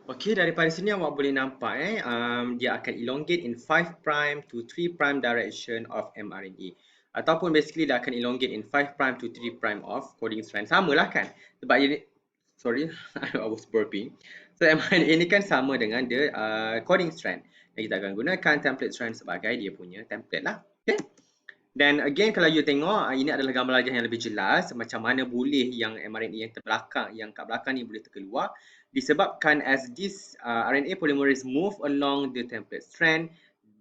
Okey, daripada sini awak boleh nampak dia akan elongate in 5' to 3' direction of mRNA. Ataupun basically dia akan elongate in 5' to 3' of coding strand. Samalah kan? Sebab ini, sorry, I was burping. So mRNA ni kan sama dengan the coding strand. Dan kita akan gunakan template strand sebagai dia punya template lah. Okay? Dan again kalau you tengok ini adalah gambar lajah yang lebih jelas macam mana boleh yang mRNA yang terbelakang yang kat belakang ni boleh terkeluar disebabkan as this RNA polymerase move along the template strand,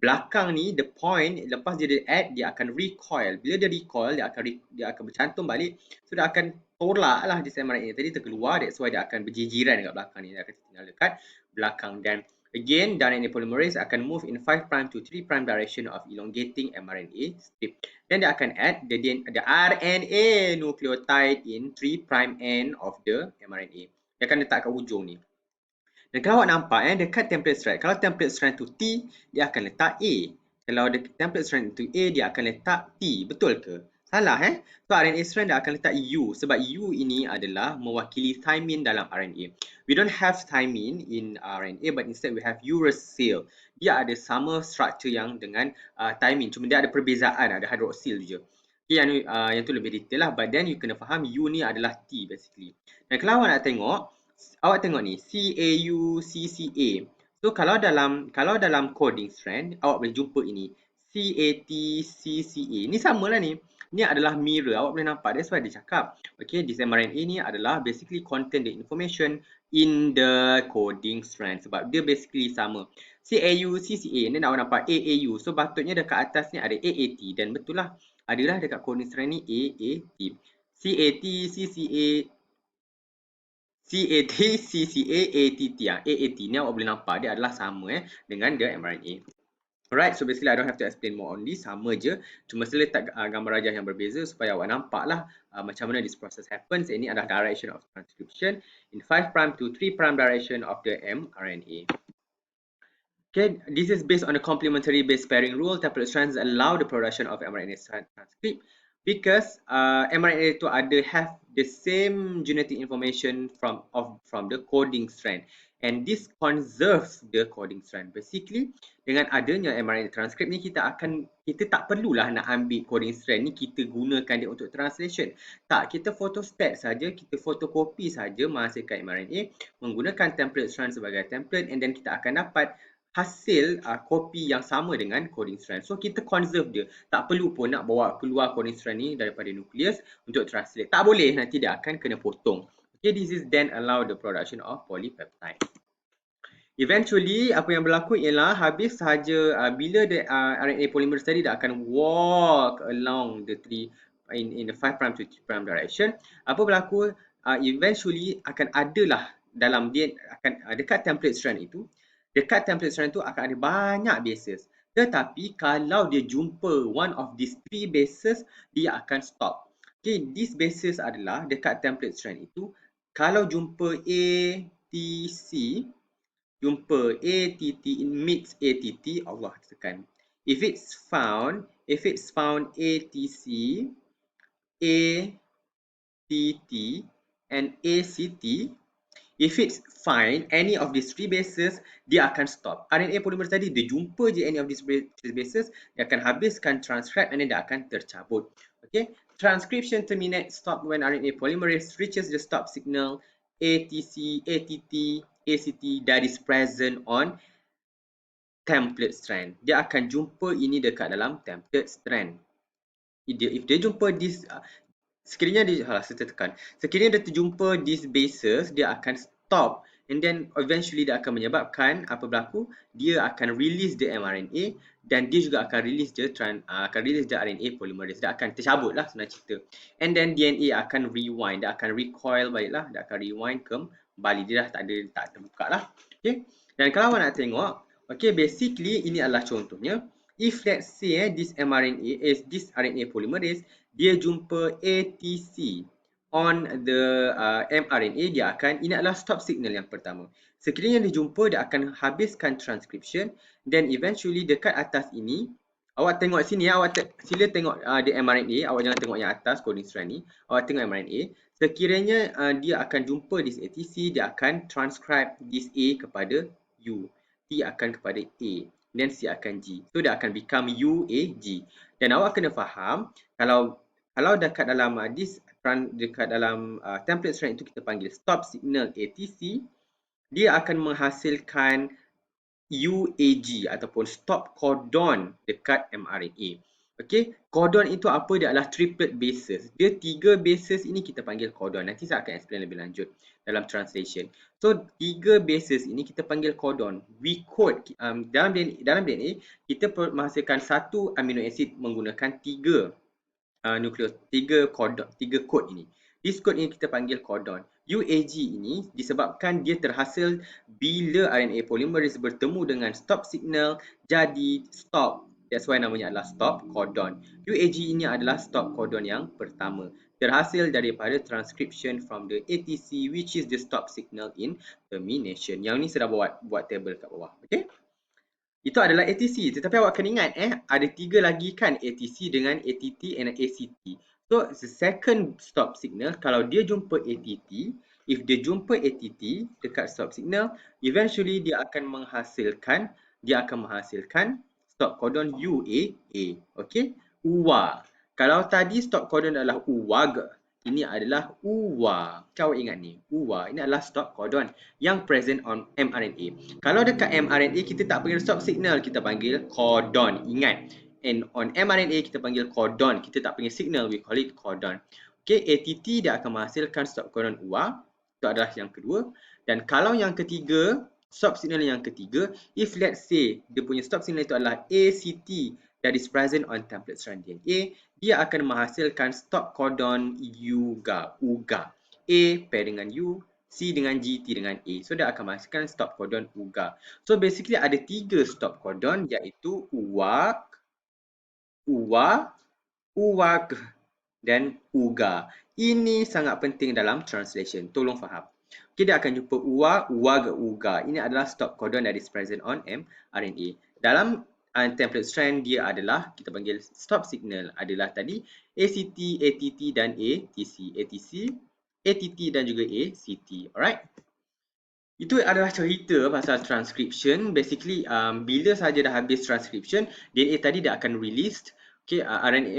belakang ni the point lepas dia add dia akan recoil. Bila dia recoil dia akan bercantum balik, so dia akan tolak lah this mRNA tadi terkeluar, that's why dia akan berjijiran dekat belakang ni, dia akan tinggal dekat belakang. Dan again, RNA polymerase akan move in 5' to 3' direction of elongating mRNA strip. Then dia akan add the RNA nucleotide in 3' end of the mRNA. Dia akan letak kat hujung ni. Dan kalau awak nampak dekat template strand, kalau template strand tu T, dia akan letak A. Kalau template strand tu A, dia akan letak T. Betul ke? Salah So RNA strand dia akan letak U sebab U ini adalah mewakili thymine dalam RNA. We don't have thymine in RNA but instead we have uracil. Dia ada sama struktur yang dengan thymine, cuma dia ada perbezaan, ada hydroxyl je. Okay, yang tu lebih detail lah, but then you kena faham U ni adalah T basically. Dan kalau awak nak tengok, awak tengok ni CAUCCA. So kalau dalam coding strand awak boleh jumpa ini CATCCA. Ni samalah ni. Ni adalah mirror. Awak boleh nampak, that's why dia cakap. Okay, this mRNA ni adalah basically contain the information in the coding strand sebab dia basically sama. CAUCCA ni awak nampak AAU. So patutnya dekat atas ni ada AAT dan betul lah. Adalah dekat coding strand ni AAT. CATCCA CATCCA-ATT AAT ni awak boleh nampak dia adalah sama dengan the mRNA. Alright, so basically I don't have to explain more on this, sama je. Cuma saya letak gambar rajah yang berbeza supaya awak nampak lah macam mana this process happens. Ini adalah direction of transcription in 5' to 3' direction of the mRNA. Okay, this is based on a complementary base pairing rule. Template strands allow the production of mRNA transcript because mRNA itu have the same genetic information from the coding strand, and this conserves the coding strand. Basically, dengan adanya mRNA transcript ni kita tak perlulah nak ambil coding strand ni kita gunakan dia untuk translation. Tak, kita photostat saja, kita fotokopi saja menghasilkan mRNA menggunakan template strand sebagai template, and then kita akan dapat hasil kopi yang sama dengan coding strand. So kita conserve dia. Tak perlu pun nak bawa keluar coding strand ni daripada nukleus untuk translate. Tak boleh, nanti dia akan kena potong. Okay, this is then allow the production of polypeptide. Eventually, apa yang berlaku ialah habis sahaja bila the RNA polymerase tadi dia akan walk along the in the 5' to 3' direction. Apa berlaku? Eventually akan adalah dalam dia akan dekat template strand itu. Dekat template strand tu akan ada banyak bases. Tetapi kalau dia jumpa one of these 3 bases, dia akan stop. Okay, these bases adalah dekat template strand itu. Kalau jumpa A, T, C, jumpa ATT, it meets ATT, Allah tekan. If it's found ATC, ATT, and ACT, if it's find any of these 3 bases, dia akan stop. RNA polymerase tadi dia jumpa je any of these 3 bases, dia akan habiskan transcript and then dia akan tercabut. Okay, transcription terminate stop when RNA polymerase reaches the stop signal ATC, ATT, ACT that is present on template strand. Dia akan jumpa ini dekat dalam template strand. If dia jumpa this sekiranya dia terjumpa these bases, dia akan stop, and then eventually dia akan menyebabkan apa berlaku, dia akan release the mRNA dan dia juga akan release the RNA polymerase. Dia akan tercabut lah senang cerita, and then DNA akan rewind, dia akan recoil balik lah, dia akan rewind kembali, dia dah tak terbuka lah. Okay, dan kalau awak nak tengok, okay, basically ini adalah contohnya. If let's say this mRNA is this RNA polymerase, dia jumpa ATC on the mRNA, ini adalah stop signal yang pertama. Sekiranya dia jumpa, dia akan habiskan transcription, then eventually dekat atas ini, awak tengok sini, sila tengok the mRNA, awak jangan tengok yang atas coding strand ni, awak tengok mRNA. Sekiranya dia akan jumpa this ATC, dia akan transcribe this A kepada U, T akan kepada A, dan C akan G. So dia akan become UAG. Dan awak kena faham, kalau dekat dalam dekat dalam template strand itu kita panggil stop signal ATC, dia akan menghasilkan UAG ataupun stop codon dekat mRNA. Okey, codon itu apa? Dia adalah triplet bases. Dia 3 bases ini kita panggil codon. Nanti saya akan explain lebih lanjut dalam translation. So 3 bases ini kita panggil codon. We code dalam DNA kita menghasilkan satu amino acid menggunakan 3 nukleus, 3 kod ini. This code ini kita panggil codon. UAG ini disebabkan dia terhasil bila RNA polymerase bertemu dengan stop signal jadi stop. That's why namanya adalah stop codon. UAG ini adalah stop codon yang pertama. Terhasil daripada transcription from the ATC which is the stop signal in termination. Yang ni saya dah buat table kat bawah. Okay? Itu adalah ATC. Tetapi awak kena ingat ada 3 lagi kan ATC dengan ATT and ACT. So the second stop signal, kalau dia jumpa ATT, if dia jumpa ATT dekat stop signal, eventually dia akan menghasilkan stop codon UAA. Okay? UA. Kalau tadi stop codon adalah UAG, ini adalah UA. Kau ingat ni, UA ini adalah stop codon yang present on mRNA. Kalau dekat mRNA kita tak panggil stop signal, kita panggil codon. Ingat, and on mRNA kita panggil codon, kita tak panggil signal, we call it codon. Okay, ATT dia akan menghasilkan stop codon UA. Itu adalah yang kedua. Dan kalau yang ketiga, stop signal yang ketiga, if let's say dia punya stop signal itu adalah ACT that is present on template strand DNA, dia akan menghasilkan stop codon UGA. A pair dengan U, C dengan G, T dengan A. So dia akan menghasilkan stop codon UGA. So basically ada 3 stop codon iaitu UAG, UAG dan UGA. Ini sangat penting dalam translation. Tolong faham. Okay, dia akan jumpa UAG, UGA. Ini adalah stop codon that is present on mRNA. Dalam template strand dia adalah kita panggil stop signal adalah tadi ACT, ATT dan ATC. ATT dan juga ACT. Alright. Itu adalah cerita pasal transcription. Basically bila saja dah habis transcription, DNA tadi dah akan released. Okay,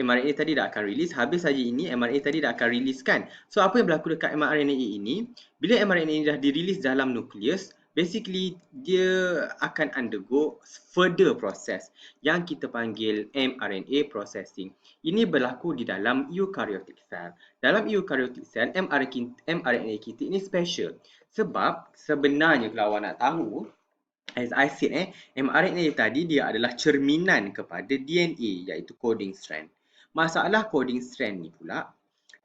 mRNA tadi dah akan release. Habis saja ini mRNA tadi dah akan release kan. So apa yang berlaku dekat mRNA ini? Bila mRNA ini dah di-release dalam nukleus, basically dia akan undergo further process yang kita panggil mRNA processing. Ini berlaku di dalam eukaryotic cell. Dalam eukaryotic cell, mRNA kita ini special. Sebab sebenarnya kalau awak nak tahu, as I said, mRNA tadi dia adalah cerminan kepada DNA iaitu coding strand. Masalah coding strand ni pula,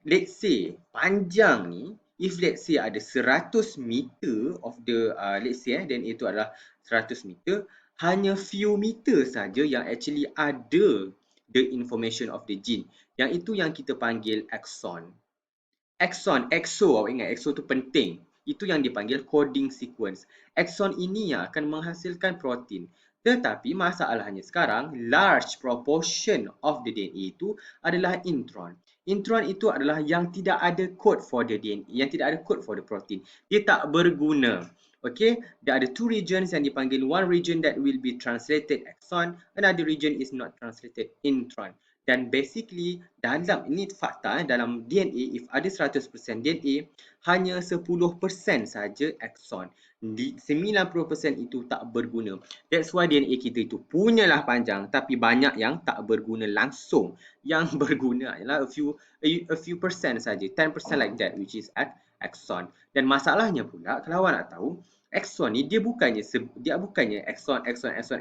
let's say panjang ni, if let's say ada 100 meter of the let's say dan itu adalah 100 meter, hanya few meter saja yang actually ada the information of the gene. Yang itu yang kita panggil exon. Exo, awak ingat exo tu penting. Itu yang dipanggil coding sequence. Exon ini yang akan menghasilkan protein. Tetapi masalahnya sekarang, large proportion of the DNA itu adalah intron. Intron itu adalah yang tidak ada code for the DNA, yang tidak ada code for the protein. Dia tak berguna. Okay, there are 2 regions yang dipanggil, one region that will be translated exon, another region is not translated intron. Dan basically dalam ini fakta dalam DNA, if ada 100% DNA, hanya 10% saja exon. 90% itu tak berguna. That's why DNA kita itu punyalah panjang tapi banyak yang tak berguna langsung. Yang berguna adalah a few percent saja, 10% like that, which is exon. Dan masalahnya pula kalau awak nak tahu, exon ni dia bukannya exon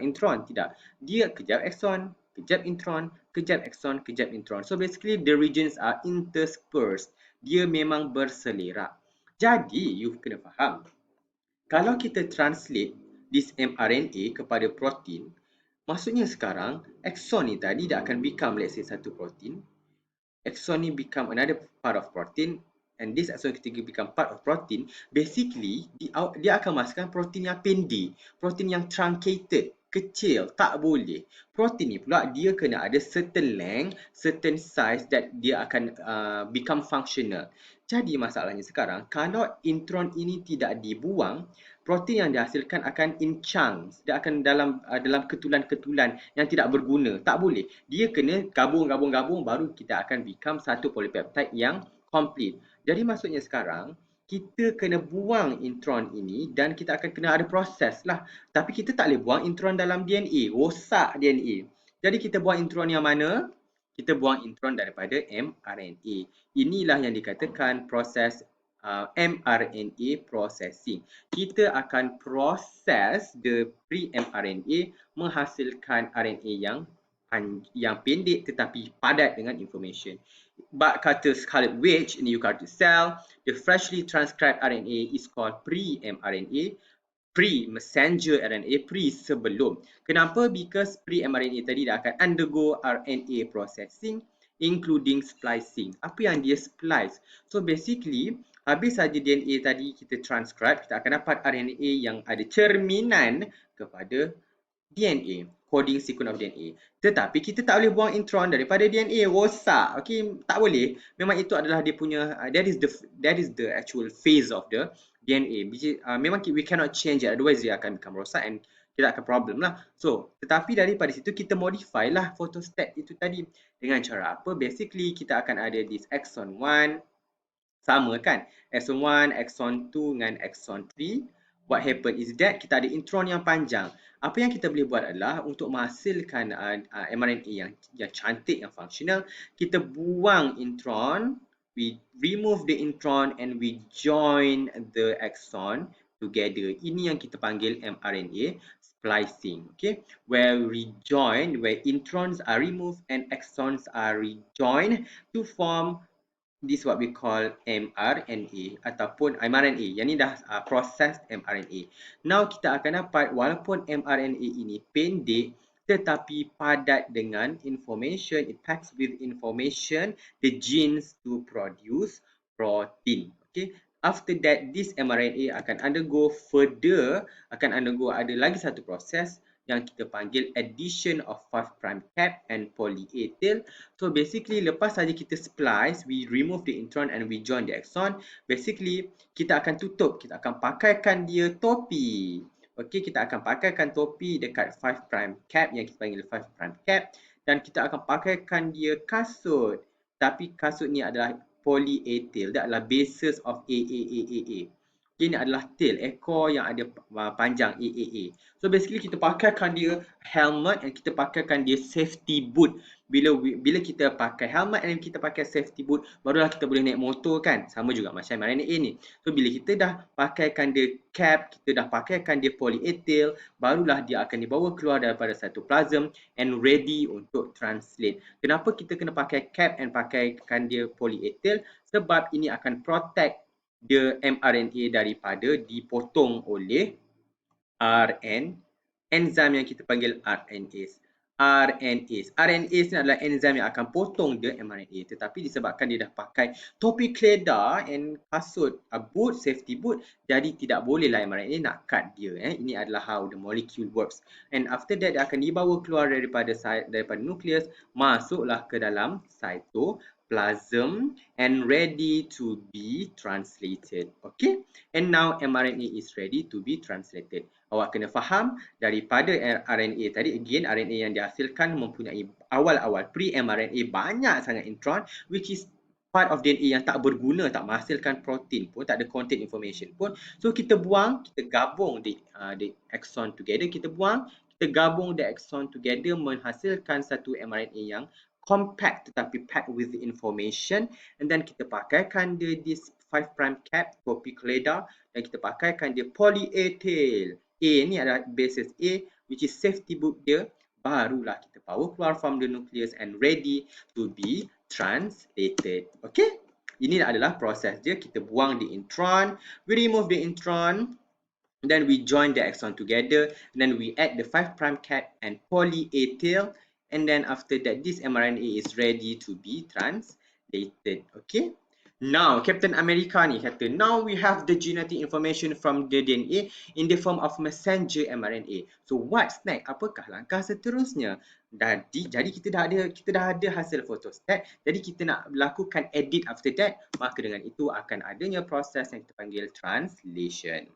intron, tidak. Dia kejap exon, kejap intron, kejap exon, kejap intron. So basically the regions are interspersed. Dia memang berselerak. Jadi you kena faham, kalau kita translate this mRNA kepada protein, maksudnya sekarang exon ni tadi dia akan become let's say satu protein. Exon ni become another part of protein, and this exon ketiga become part of protein. Basically dia akan masukkan protein yang pendek, protein yang truncated. kecil, tak boleh. Protein ni pula dia kena ada certain length, certain size that dia akan become functional. Jadi masalahnya sekarang, kalau intron ini tidak dibuang, protein yang dihasilkan akan in chunks. Dia akan dalam ketulan-ketulan yang tidak berguna. Tak boleh. Dia kena gabung-gabung-gabung baru kita akan become satu polypeptide yang complete. Jadi maksudnya sekarang, kita kena buang intron ini dan kita akan kena ada proses lah. Tapi kita tak boleh buang intron dalam DNA. Rosak DNA. Jadi kita buang intron yang mana? Kita buang intron daripada mRNA. Inilah yang dikatakan proses mRNA processing. Kita akan proses the pre-mRNA menghasilkan RNA yang pendek tetapi padat dengan information. Bab kata Scarlet Witch in the eukaryotic cell, the freshly transcribed RNA is called pre-mRNA, pre-messenger RNA, pre-sebelum. Kenapa? Because pre-mRNA tadi dah akan undergo RNA processing including splicing. Apa yang dia splice? So basically, habis saja DNA tadi kita transcribe, kita akan dapat RNA yang ada cerminan kepada DNA, coding sequence of DNA. Tetapi kita tak boleh buang intron daripada DNA, rosak. Okey, tak boleh. Memang itu adalah dia punya that is the actual phase of the DNA. Memang we cannot change it, otherwise dia akan become rosak and kita akan problem lah. So, tetapi daripada situ kita modify lah photostat itu tadi. Dengan cara apa? Basically kita akan ada this exon 1 sama kan? Exon 1, exon 2 dengan exon 3. What happen is that kita ada intron yang panjang. Apa yang kita boleh buat adalah untuk menghasilkan mRNA yang cantik, yang functional, kita buang intron, we remove the intron and we join the exon together. Ini yang kita panggil mRNA splicing, okay? Where introns are removed and exons are rejoined to form this what we call mRNA ataupun mRNA. Yang ni dah processed mRNA. Now kita akan dapat walaupun mRNA ini pendek tetapi padat dengan information, it packs with information, the genes to produce protein. Okay. After that, this mRNA akan ada lagi satu proses yang kita panggil addition of 5' cap and poly A tail. So basically lepas saja kita splice, we remove the intron and we join the exon. Basically kita akan tutup, kita akan pakaikan dia topi. Okey, kita akan pakaikan topi dekat 5' cap yang kita panggil 5' cap dan kita akan pakaikan dia kasut. Tapi kasut ni adalah poly A tail, dia adalah basis of A. Ini adalah tail, ekor yang ada panjang AAA. So basically kita pakaikan dia helmet dan kita pakaikan dia safety boot. Bila kita pakai helmet dan kita pakai safety boot, barulah kita boleh naik motor kan. Sama juga macam mRNA ni. So bila kita dah pakaikan dia cap, kita dah pakaikan dia poly A tail, barulah dia akan dibawa keluar daripada cytoplasm and ready untuk translate. Kenapa kita kena pakai cap and pakaikan dia poly A tail? Sebab ini akan protect the mRNA daripada dipotong oleh enzim yang kita panggil RNase. RNase ni adalah enzim yang akan potong the mRNA, tetapi disebabkan dia dah pakai topi keleda and kasut boot, safety boot, jadi tidak bolehlah mRNA nak cut dia. Ini adalah how the molecule works. And after that dia akan dibawa keluar daripada nukleus, masuklah ke dalam cytoplasm and ready to be translated. Okay? And now mRNA is ready to be translated. Awak kena faham daripada RNA tadi, again RNA yang dihasilkan mempunyai awal-awal pre-mRNA banyak sangat intron, which is part of DNA yang tak berguna, tak menghasilkan protein pun, tak ada content information pun. So kita buang, kita gabung the exon together, kita gabung the exon together menghasilkan satu mRNA yang compact tetapi packed with information, and then kita pakaikan dia this 5' cap, topi keleda, dan kita pakaikan dia poly A tail. A ni adalah basis A, which is safety boot dia, barulah kita bawa keluar from the nucleus and ready to be translated. Okay? Ini adalah proses dia. Kita buang the intron, we remove the intron, then we join the exon together, and then we add the 5' cap and poly A tail, and then after that this mRNA is ready to be translated. Okay? Now, Captain America ni kata, now we have the genetic information from the DNA in the form of messenger mRNA. So what's next? Apakah langkah seterusnya? Jadi kita dah ada hasil photostat. Jadi kita nak lakukan edit after that. Maka dengan itu akan adanya proses yang kita panggil translation.